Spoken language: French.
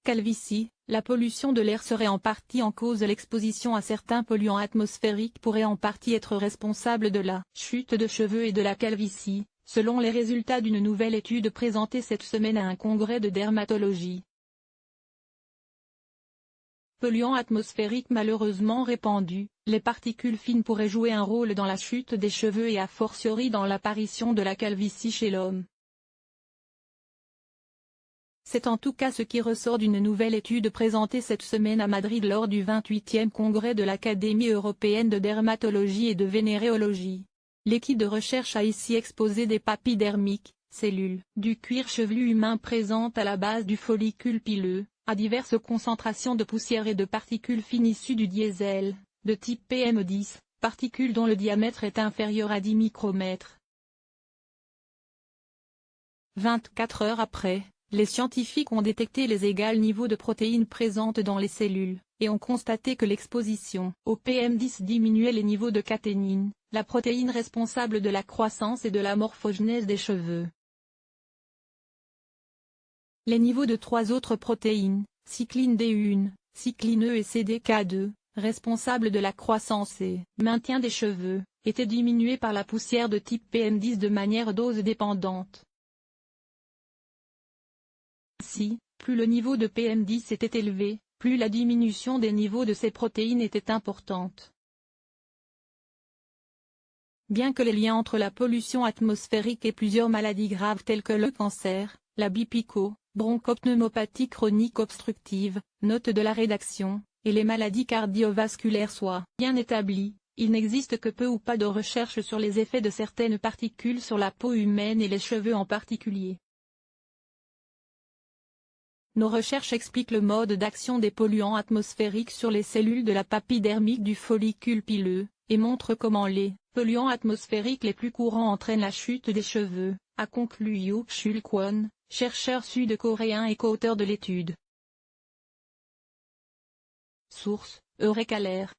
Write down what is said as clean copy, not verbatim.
Calvitie, la pollution de l'air serait en partie en cause de l'exposition à certains polluants atmosphériques pourrait en partie être responsable de la chute de cheveux et de la calvitie, selon les résultats d'une nouvelle étude présentée cette semaine à un congrès de dermatologie. Polluants atmosphériques malheureusement répandus, les particules fines pourraient jouer un rôle dans la chute des cheveux et a fortiori dans l'apparition de la calvitie chez l'homme. C'est en tout cas ce qui ressort d'une nouvelle étude présentée cette semaine à Madrid lors du 28e congrès de l'Académie européenne de dermatologie et de vénéréologie. L'équipe de recherche a ici exposé des papilles dermiques, cellules du cuir chevelu humain présentes à la base du follicule pileux, à diverses concentrations de poussière et de particules fines issues du diesel, de type PM10, particules dont le diamètre est inférieur à 10 micromètres. 24 heures après, les scientifiques ont détecté les égaux niveaux de protéines présentes dans les cellules, et ont constaté que l'exposition au PM10 diminuait les niveaux de caténine, la protéine responsable de la croissance et de la morphogenèse des cheveux. Les niveaux de trois autres protéines, cycline D1, cycline E et CDK2, responsables de la croissance et maintien des cheveux, étaient diminués par la poussière de type PM10 de manière dose-dépendante. Ainsi, plus le niveau de PM10 était élevé, plus la diminution des niveaux de ces protéines était importante. Bien que les liens entre la pollution atmosphérique et plusieurs maladies graves telles que le cancer, la bronchopneumopathie chronique obstructive, note de la rédaction, et les maladies cardiovasculaires soient bien établis, il n'existe que peu ou pas de recherches sur les effets de certaines particules sur la peau humaine et les cheveux en particulier. Nos recherches expliquent le mode d'action des polluants atmosphériques sur les cellules de la papille dermique du follicule pileux, et montrent comment les polluants atmosphériques les plus courants entraînent la chute des cheveux, a conclu Yoo-Chul Kwon, chercheur sud-coréen et co-auteur de l'étude. Source: Eureka Alert.